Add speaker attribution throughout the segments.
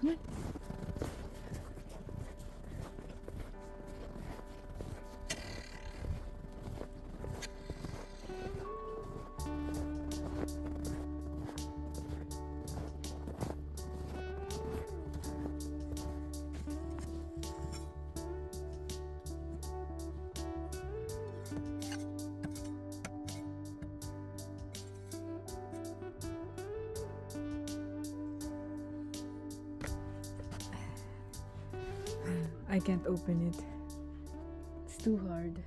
Speaker 1: Come on. I can't open it. It's too hard.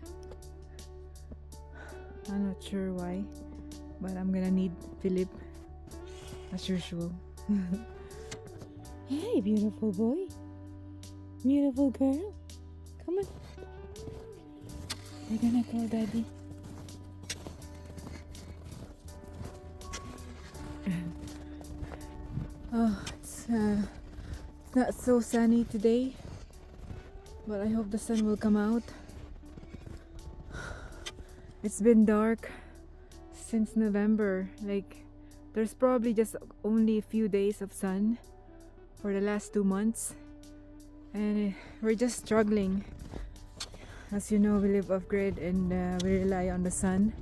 Speaker 1: I'm not sure why, but I'm gonna need Philip as usual. Hey, beautiful boy. Beautiful girl. Come on. We're gonna call daddy. Oh, it's not so sunny today, but I hope the sun will come out. It's been dark since November. Like, there's probably just only a few days of sun for the last 2 months, and we're just struggling. As you know, we live off grid and we rely on the sun.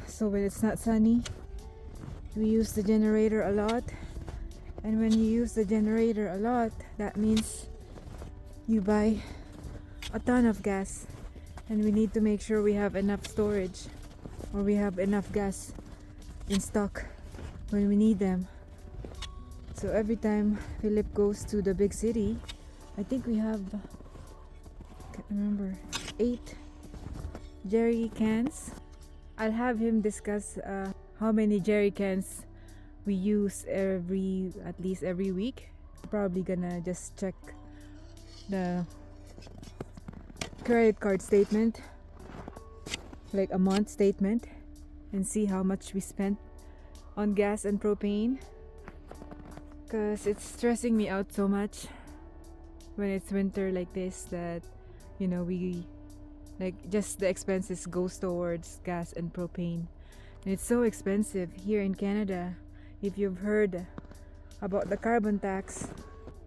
Speaker 1: So when it's not sunny, we use the generator a lot, and when you use the generator a lot, that means you buy a ton of gas, and we need to make sure we have enough storage, or we have enough gas in stock when we need them. So every time Philip goes to the big city, I think we have, can't remember, 8 jerry cans. I'll have him discuss how many jerry cans we use at least every week. Probably gonna just check the credit card statement, like a month statement, and see how much we spent on gas and propane, because it's stressing me out so much when it's winter like this, that we, like, just the expenses goes towards gas and propane, and it's so expensive here in Canada. If you've heard about the carbon tax,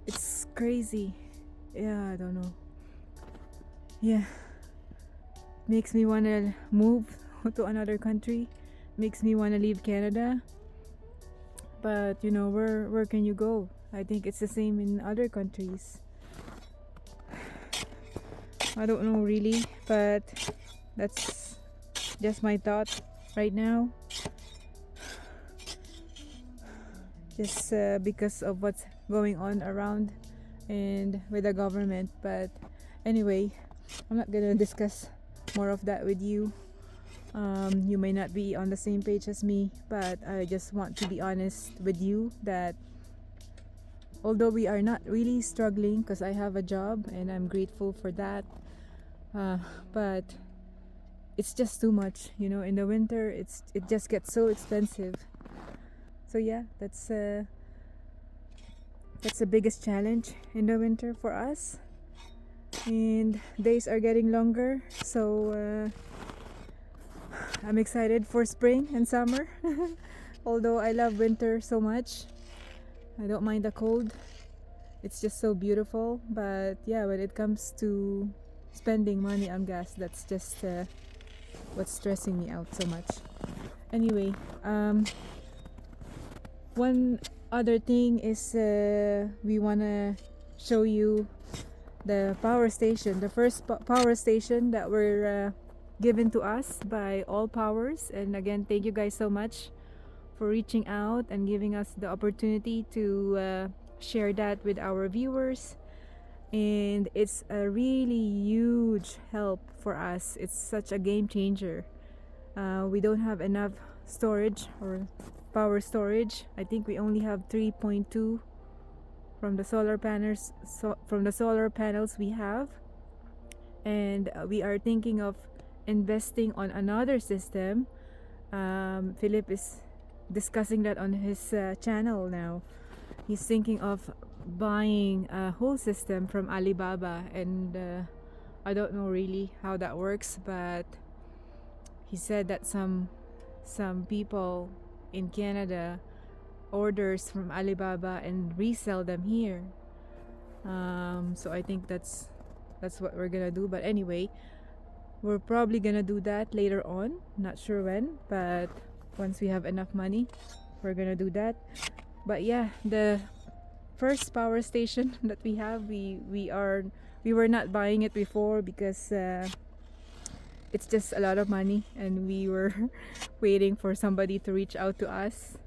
Speaker 1: it's crazy. Yeah, I don't know. Yeah, makes me want to move to another country, makes me want to leave Canada, but where can you go? I think it's the same in other countries. I don't know really, but that's just my thought right now, just because of what's going on around and with the government. But anyway, I'm not gonna discuss more of that with you. You may not be on the same page as me, but I just want to be honest with you that although we are not really struggling, because I have a job and I'm grateful for that, but it's just too much. In the winter, it just gets so expensive. So yeah, that's the biggest challenge in the winter for us, and days are getting longer, so I'm excited for spring and summer. Although I love winter so much, I don't mind the cold. It's just so beautiful. But yeah, when it comes to spending money on gas, that's just what's stressing me out so much. Anyway, one other thing is we want to show you the power station, the first power station that were given to us by AllPowers. And again, thank you guys so much for reaching out and giving us the opportunity to share that with our viewers. And it's a really huge help for us. It's such a game changer. We don't have enough storage or power storage. I think we only have 3.2 from the solar panels we have, and we are thinking of investing on another system. Philip is discussing that on his channel now. He's thinking of buying a whole system from Alibaba, and I don't know really how that works, but he said that some people in Canada orders from Alibaba and resell them here. So I think that's what we're gonna do. But anyway, we're probably gonna do that later on, not sure when, but once we have enough money we're gonna do that. But yeah, the first power station that we have, we were not buying it before because it's just a lot of money, and we were waiting for somebody to reach out to us,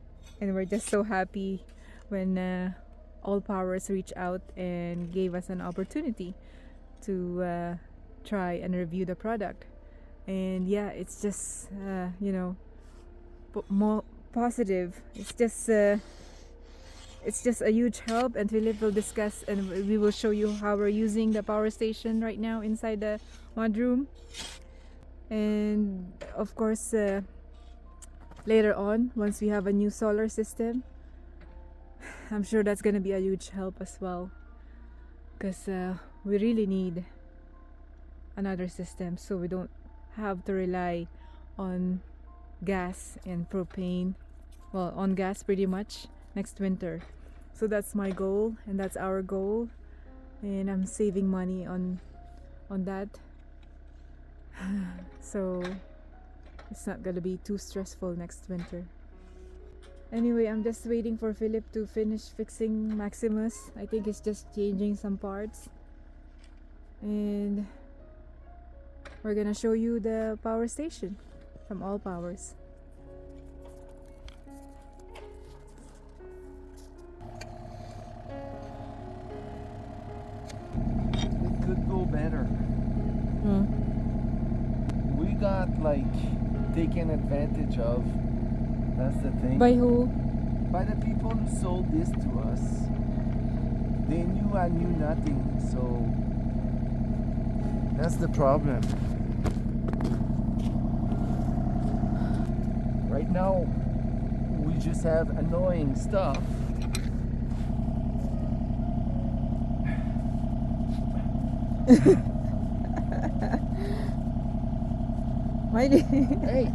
Speaker 1: and we're just so happy when AllPowers reached out and gave us an opportunity to try and review the product. And yeah, it's just you know, more positive. It's just a huge help, and Philip will discuss and we will show you how we're using the power station right now inside the mudroom. And of course later on, once we have a new solar system, I'm sure that's gonna be a huge help as well, because we really need another system so we don't have to rely on gas and propane, well, on gas pretty much next winter. So that's my goal, and that's our goal, and I'm saving money on that. So it's not gonna be too stressful next winter. Anyway, I'm just waiting for Philip to finish fixing Maximus. I think he's just changing some parts, and we're gonna show you the power station from AllPowers.
Speaker 2: It could go better. We got like taken advantage of. That's the thing.
Speaker 1: By who?
Speaker 2: By the people who sold this to us. They knew I knew nothing, so that's the problem. Right now, we just have annoying stuff.
Speaker 1: Why did
Speaker 2: Hey!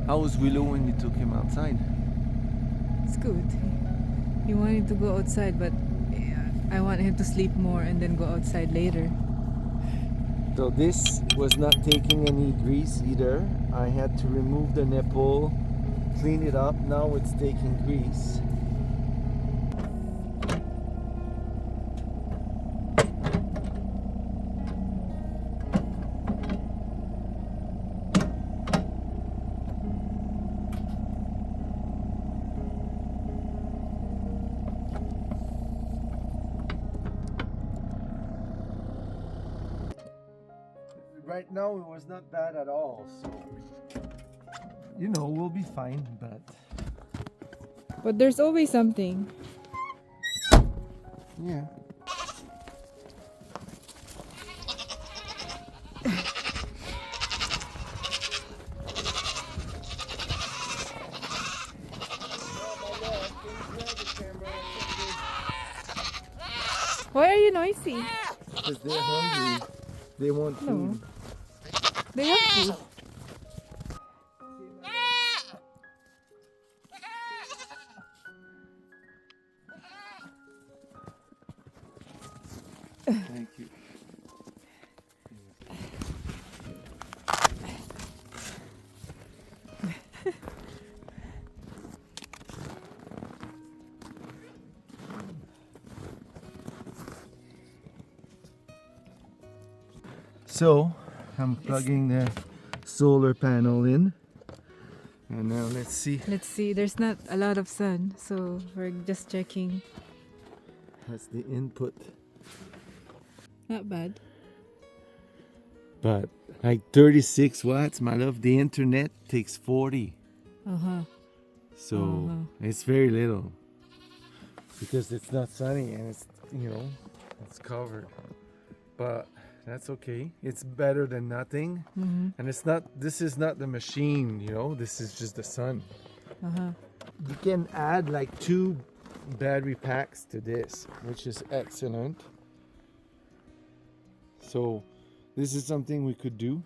Speaker 2: How was Willow when you took him outside?
Speaker 1: It's good. He wanted to go outside, but I want him to sleep more and then go outside later.
Speaker 2: So this was not taking any grease either. I had to remove the nipple, clean it up. Now it's taking grease. Right now it was not bad at all, so you know, we'll be fine,
Speaker 1: But there's always something.
Speaker 2: yeah.
Speaker 1: Why are you noisy?
Speaker 2: Because they're hungry. They want food.
Speaker 1: They have food.
Speaker 2: Thank you. So, I'm plugging the solar panel in. And now let's see.
Speaker 1: Let's see. There's not a lot of sun, so we're just checking.
Speaker 2: That's the input.
Speaker 1: Not bad.
Speaker 2: But like 36 watts, my love. The internet takes 40. So it's very little. Because it's not sunny and it's, you know, it's covered. But that's okay. It's better than nothing. And it's not, this is not the machine, you know, this is just the sun. You can add like 2 battery packs to this, which is excellent. So this is something we could do,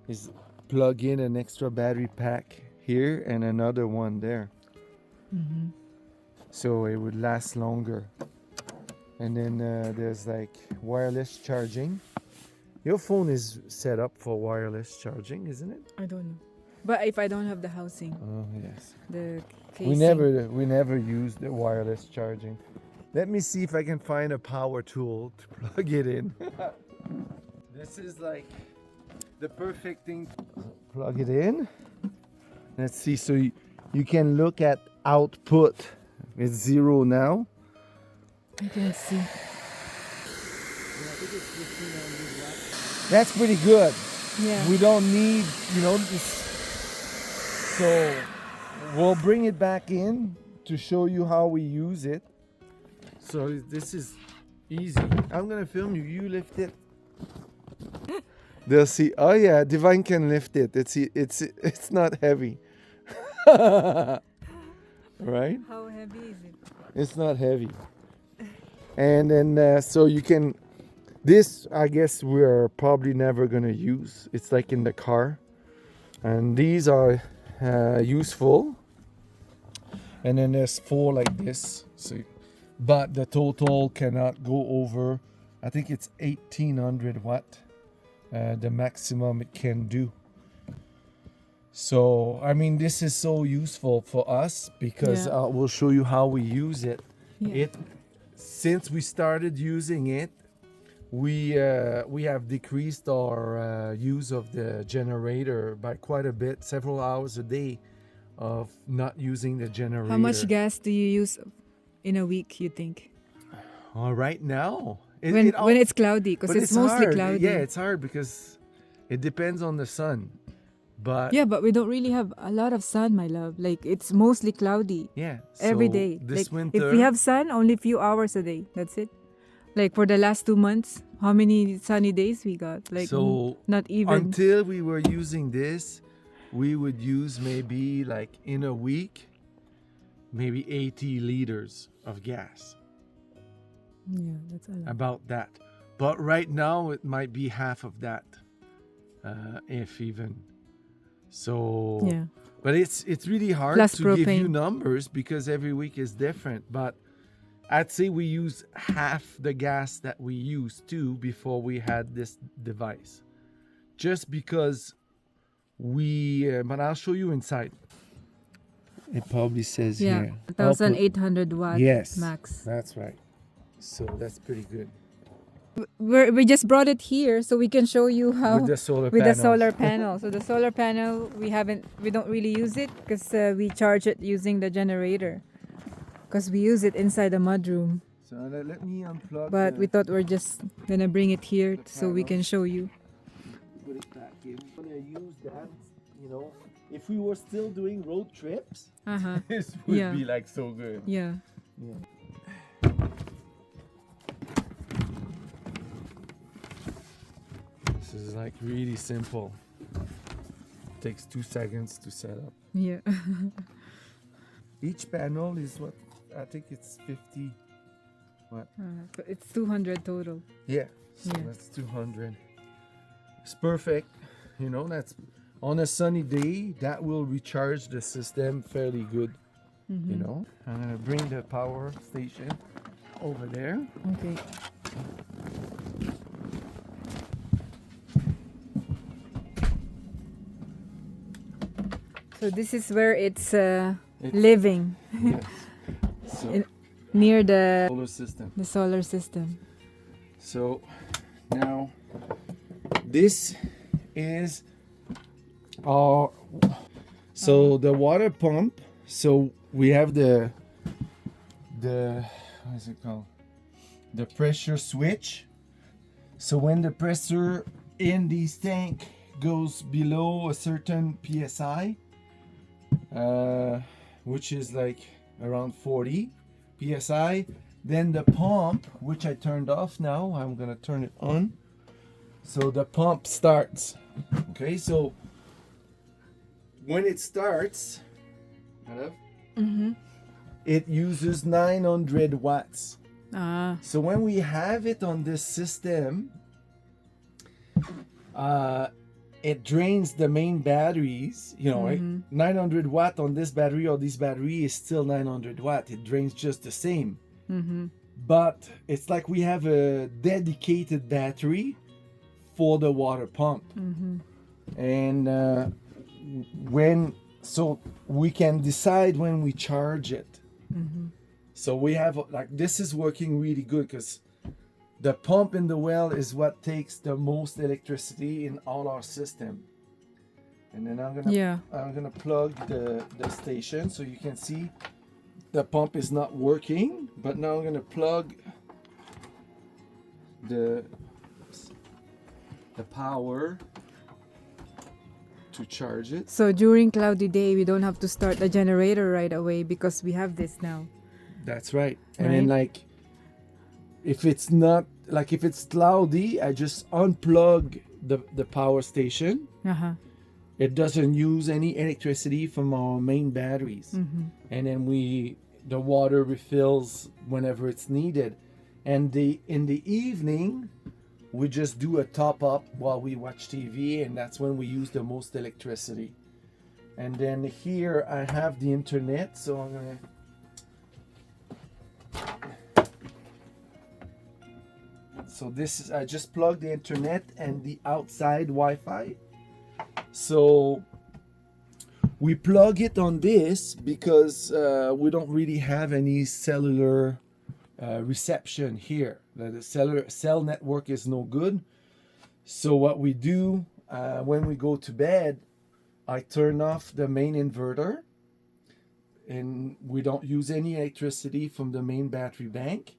Speaker 2: is plug in an extra battery pack here and another one there. So it would last longer. And then there's like wireless charging. Your phone is set up for wireless charging, isn't it?
Speaker 1: I don't know. But if I don't have the housing,
Speaker 2: Oh yes.
Speaker 1: the casing.
Speaker 2: We never use the wireless charging. Let me see if I can find a power tool to plug it in. This is like the perfect thing. Plug it in. Let's see. So you can look at output. It's 0 now.
Speaker 1: I can see.
Speaker 2: That's pretty good.
Speaker 1: Yeah.
Speaker 2: We don't need, this. So we'll bring it back in to show you how we use it. So this is easy. I'm gonna film you. You lift it. They'll see. Oh yeah, Divine can lift it. It's not heavy. Right?
Speaker 1: How heavy is it?
Speaker 2: It's not heavy. And then so you can. This I guess we're probably never gonna use. It's like in the car, and these are useful. And then there's 4 like this. So, but the total cannot go over. I think it's 1800 watt. The maximum it can do. So I mean, this is so useful for us because we'll show you how we use it.
Speaker 1: Yeah.
Speaker 2: Since we started using it, we have decreased our use of the generator by quite a bit, several hours a day of not using the generator.
Speaker 1: How much gas do you use in a week, you think?
Speaker 2: Right now,
Speaker 1: When it's cloudy, because
Speaker 2: but
Speaker 1: it's mostly
Speaker 2: hard.
Speaker 1: cloudy.
Speaker 2: Yeah, it's hard because it depends on the sun. But
Speaker 1: yeah, but we don't really have a lot of sun, my love. Like, it's mostly cloudy
Speaker 2: yeah,
Speaker 1: every
Speaker 2: so
Speaker 1: day.
Speaker 2: This
Speaker 1: Like,
Speaker 2: winter,
Speaker 1: if we have sun, only a few hours a day. That's it. Like, for the last 2 months, how many sunny days we got? Like,
Speaker 2: so
Speaker 1: not even.
Speaker 2: until we were using this, we would use maybe like in a week, maybe 80 liters of gas.
Speaker 1: Yeah, that's a lot.
Speaker 2: About that. But right now it might be half of that, if even. So
Speaker 1: Yeah.
Speaker 2: but it's really hard
Speaker 1: Plus
Speaker 2: to give you
Speaker 1: propane.
Speaker 2: numbers because every week is different. But I'd say we use half the gas that we used to before we had this device, just because but I'll show you inside. It probably says
Speaker 1: Yeah,
Speaker 2: here
Speaker 1: 1,800 watt
Speaker 2: Yes,
Speaker 1: max.
Speaker 2: that's right. So that's pretty good.
Speaker 1: We just brought it here so we can show you how
Speaker 2: With the solar
Speaker 1: with the
Speaker 2: panels.
Speaker 1: solar panel. So the solar panel we don't really use it because we charge it using the generator because we use it inside the mudroom.
Speaker 2: So let me unplug.
Speaker 1: But we thought we're just gonna bring it here so we can show you.
Speaker 2: Put it back in. I'm gonna use that. If we were still doing road trips, this would
Speaker 1: Yeah.
Speaker 2: be like so good.
Speaker 1: Yeah.
Speaker 2: This is like really simple. Takes 2 seconds to set up.
Speaker 1: Yeah.
Speaker 2: Each panel is what I think it's 50.
Speaker 1: But it's 200 total.
Speaker 2: Yeah. So
Speaker 1: Yeah.
Speaker 2: that's 200. It's perfect. That's on a sunny day that will recharge the system fairly good. I'm gonna bring the power station over there.
Speaker 1: Okay. So this is where it's living
Speaker 2: Yes. So
Speaker 1: near the
Speaker 2: solar system.
Speaker 1: solar system.
Speaker 2: So now this is our the water pump. So we have the what is it called? The pressure switch. So when the pressure in this tank goes below a certain psi, which is like around 40 psi, then the pump, which I turned off now, I'm gonna turn it on. So the pump starts. Okay, so when it starts, it uses 900 watts.
Speaker 1: Ah.
Speaker 2: So when we have it on this system, it drains the main batteries, you know, right? 900 watt on this battery or this battery is still 900 watt. It drains just the same. But it's like we have a dedicated battery for the water pump. And so we can decide when we charge it. So we have, like, this is working really good because the pump in the well is what takes the most electricity in all our system. And then I'm gonna plug the station so you can see the pump is not working. But now I'm gonna plug the power to charge it.
Speaker 1: So during cloudy day, we don't have to start the generator right away because we have this now.
Speaker 2: That's right. And then, like, if it's not, like, if it's cloudy, I just unplug the power station. It doesn't use any electricity from our main batteries. And then the water refills whenever it's needed. And in the evening, we just do a top up while we watch TV, and that's when we use the most electricity. And then here I have the internet, so I'm gonna I just plugged the internet and the outside Wi-Fi. So we plug it on this because we don't really have any cellular reception here. The cell network is no good. So what we do when we go to bed, I turn off the main inverter, and we don't use any electricity from the main battery bank.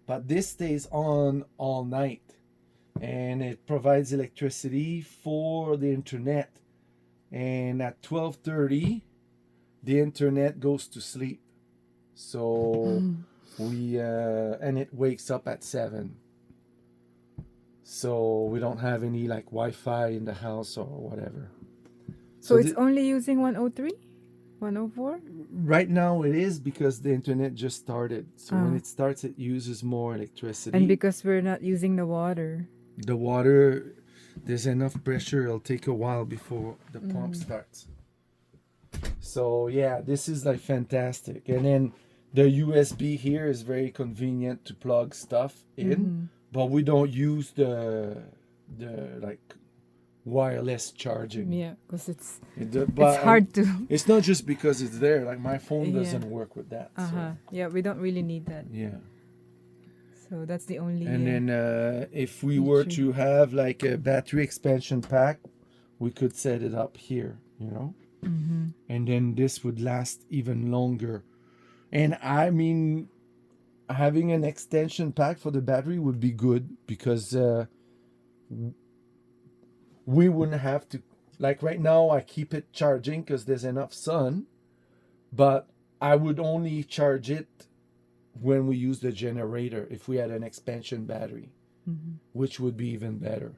Speaker 2: But this stays on all night, and it provides electricity for the internet. And at 12:30, the internet goes to sleep. So and it wakes up at 7. So we don't have any, like, Wi-Fi in the house or whatever.
Speaker 1: So it's only using 103? 104?
Speaker 2: Right now it is because the internet just started. So when it starts, it uses more electricity.
Speaker 1: And because we're not using the water.
Speaker 2: The water, there's enough pressure. It'll take a while before the pump starts. So yeah, this is, like, fantastic. And then the USB here is very convenient to plug stuff in, but we don't use the like wireless charging.
Speaker 1: Yeah, because it's
Speaker 2: but
Speaker 1: hard to.
Speaker 2: It's not just because it's there. Like, my phone doesn't work with that. So.
Speaker 1: Yeah, we don't really need that.
Speaker 2: Yeah.
Speaker 1: So that's the only.
Speaker 2: And then if we were to have, like, a battery expansion pack, we could set it up here, you know. And then this would last even longer. And I mean, having an extension pack for the battery would be good because we wouldn't have to, like, right now I keep it charging because there's enough sun, but I would only charge it when we use the generator if we had an expansion battery, which would be even better.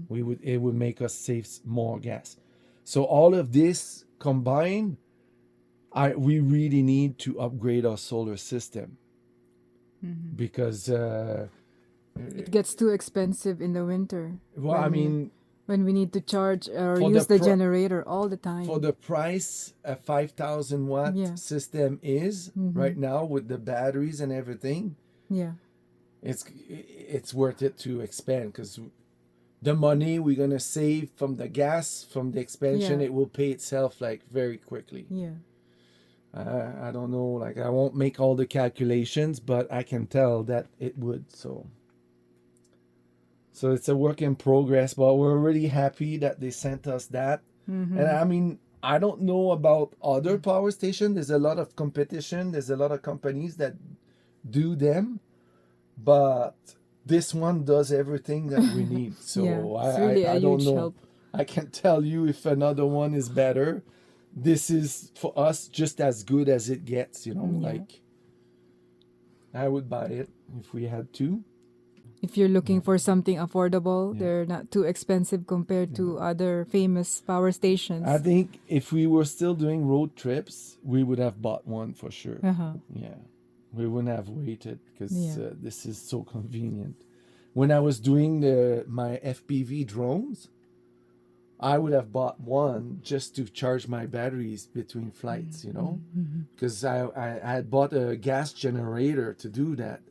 Speaker 2: It would make us save more gas. So all of this combined, we really need to upgrade our solar system because
Speaker 1: it gets too expensive in the winter.
Speaker 2: Well, I mean,
Speaker 1: when we need to charge or use the generator all the time. For
Speaker 2: the price a 5,000 watt system is right now with the batteries and everything, it's worth it to expand because the money we're gonna save from the gas from the expansion, it will pay itself, like, very quickly. I don't know, like, I won't make all the calculations, but I can tell that it would. So it's a work in progress, but we're really happy that they sent us that. And I mean, I don't know about other power stations. There's a lot of competition. There's a lot of companies that do them, but this one does everything that we need. So I don't know. Help. I can't tell you if another one is better. This is, for us, just as good as it gets, you know. Like, I would buy it if we had to.
Speaker 1: If you're looking for something affordable, they're not too expensive compared to other famous power stations.
Speaker 2: I think if we were still doing road trips, we would have bought one for sure. Yeah, we wouldn't have waited because this is so convenient. When I was doing my FPV drones, I would have bought one just to charge my batteries between flights, you know, because I had bought a gas generator to do that.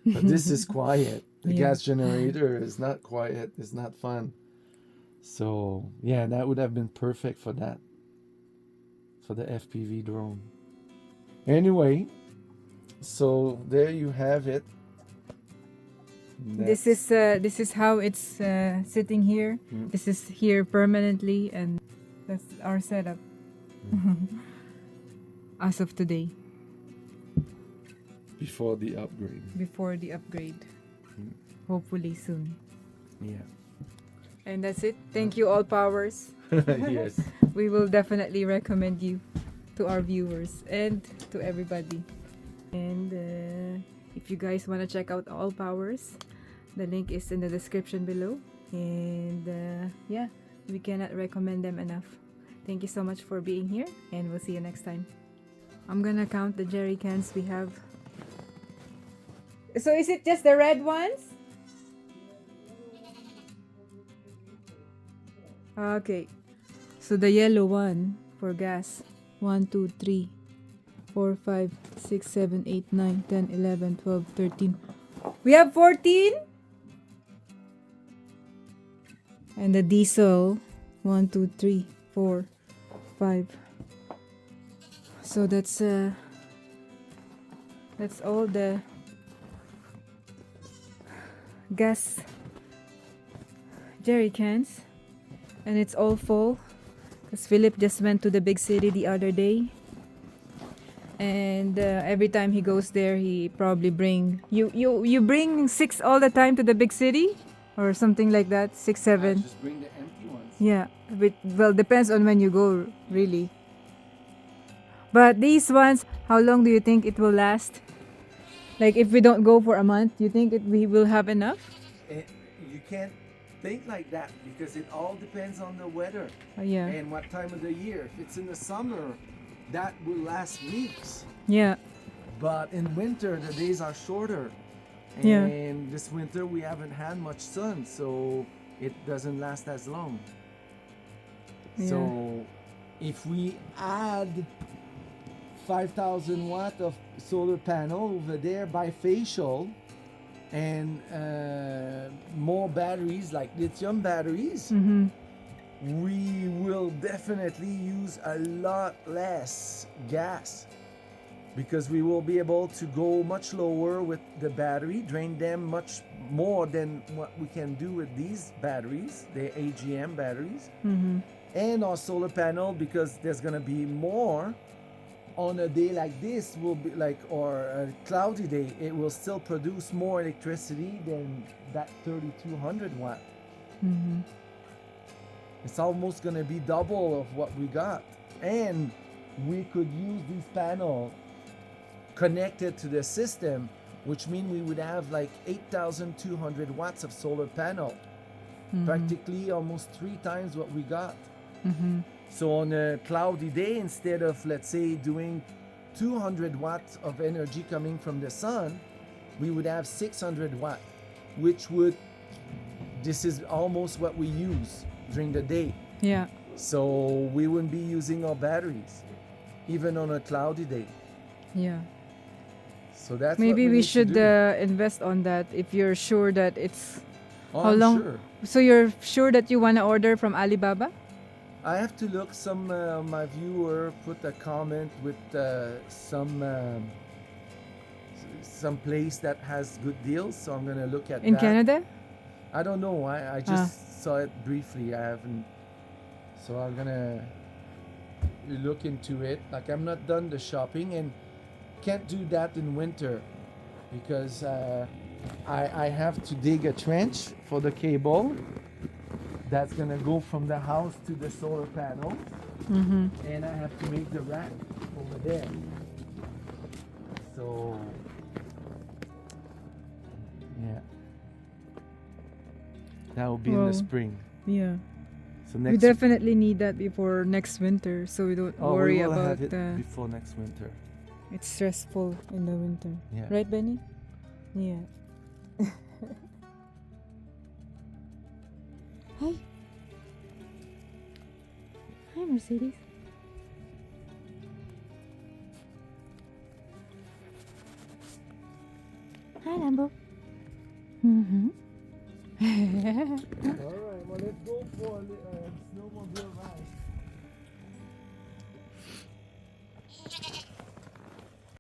Speaker 2: But this is quiet. The
Speaker 1: Yeah.
Speaker 2: gas generator is not quiet. It's not fun. So yeah, that would have been perfect for that, for the FPV drone. Anyway, so there you have it.
Speaker 1: This is how it's sitting here. This is here permanently, and that's our setup as of today.
Speaker 2: Before the upgrade.
Speaker 1: Before the upgrade, hopefully soon.
Speaker 2: Yeah.
Speaker 1: And that's it. Thank you, AllPowers.
Speaker 2: Yes.
Speaker 1: We will definitely recommend you to our viewers and to everybody. And if you guys want to check out AllPowers, the link is in the description below. And yeah, we cannot recommend them enough. Thank you so much for being here, and we'll see you next time. I'm gonna count the jerry cans we have. So is it just the red ones? Okay. So the yellow one for gas. 1, 2, 3, 4, 5, 6, 7, 8, 9, 10, 11, 12, 13. We have 14? And the diesel. 1, 2, 3, 4, 5. So that's all the gas jerry cans, and it's all full because Philip just went to the big city the other day, and every time he goes there he probably bring you bring 6 all the time to the big city or something like that. 6, 7.
Speaker 2: Just bring the empty ones.
Speaker 1: Yeah, well, depends on when you go, really. But these ones, how long do you think it will last? Like if we don't go for a month, you think we will have enough?
Speaker 2: You can't think like that because it all depends on the weather
Speaker 1: Yeah.
Speaker 2: and what time of the year. If it's in the summer, that will last weeks.
Speaker 1: Yeah.
Speaker 2: But in winter, the days are shorter. And
Speaker 1: Yeah.
Speaker 2: this winter, we haven't had much sun, so it doesn't last as long.
Speaker 1: Yeah.
Speaker 2: So if we add 5,000 watt of solar panel over there bifacial and more batteries like lithium batteries,
Speaker 1: Mm-hmm.
Speaker 2: we will definitely use a lot less gas because we will be able to go much lower with the battery, drain them much more than what we can do with these batteries, the AGM batteries.
Speaker 1: Mm-hmm.
Speaker 2: And our solar panel, because there's gonna be more on a day like this, will be like, or a cloudy day, it will still produce more electricity than that 3200 watt.
Speaker 1: Mm-hmm.
Speaker 2: It's almost gonna be double of what we got, and we could use these panels connected to the system, which means we would have like 8,200 watts of solar panel, practically almost 3 times what we got.
Speaker 1: Mm-hmm.
Speaker 2: So on a cloudy day, instead of, let's say, doing 200 watts of energy coming from the sun, we would have 600 watt, which would, this is almost what we use during the day.
Speaker 1: Yeah.
Speaker 2: So we wouldn't be using our batteries, even on a cloudy day.
Speaker 1: Yeah.
Speaker 2: So that's
Speaker 1: Maybe
Speaker 2: what
Speaker 1: we
Speaker 2: need to
Speaker 1: should
Speaker 2: do.
Speaker 1: invest on that if you're sure that it's.
Speaker 2: Oh,
Speaker 1: how
Speaker 2: I'm
Speaker 1: long?
Speaker 2: sure.
Speaker 1: So you're sure that you want to order from Alibaba?
Speaker 2: I have to look. Some my viewer put a comment with some place that has good deals, so I'm gonna look at
Speaker 1: In
Speaker 2: that.
Speaker 1: Canada?
Speaker 2: I don't know. I just saw it briefly. I haven't. So I'm gonna look into it. Like I'm not done the shopping and can't do that in winter because I have to dig a trench for the cable that's gonna go from the house to the solar panel,
Speaker 1: Mm-hmm.
Speaker 2: and I have to make the rack over there. So yeah, that will be in
Speaker 1: Well,
Speaker 2: the spring.
Speaker 1: Yeah.
Speaker 2: So
Speaker 1: We
Speaker 2: next
Speaker 1: definitely need that before next winter, so we don't worry
Speaker 2: we will
Speaker 1: about
Speaker 2: have it before next winter.
Speaker 1: it's stressful in the winter.
Speaker 2: Yeah.
Speaker 1: Right, Benny? Yeah. Hi. Hi, Mercedes. Hi, Lambo. Mm-hmm.
Speaker 2: All right, well, let's go for a snowmobile ride.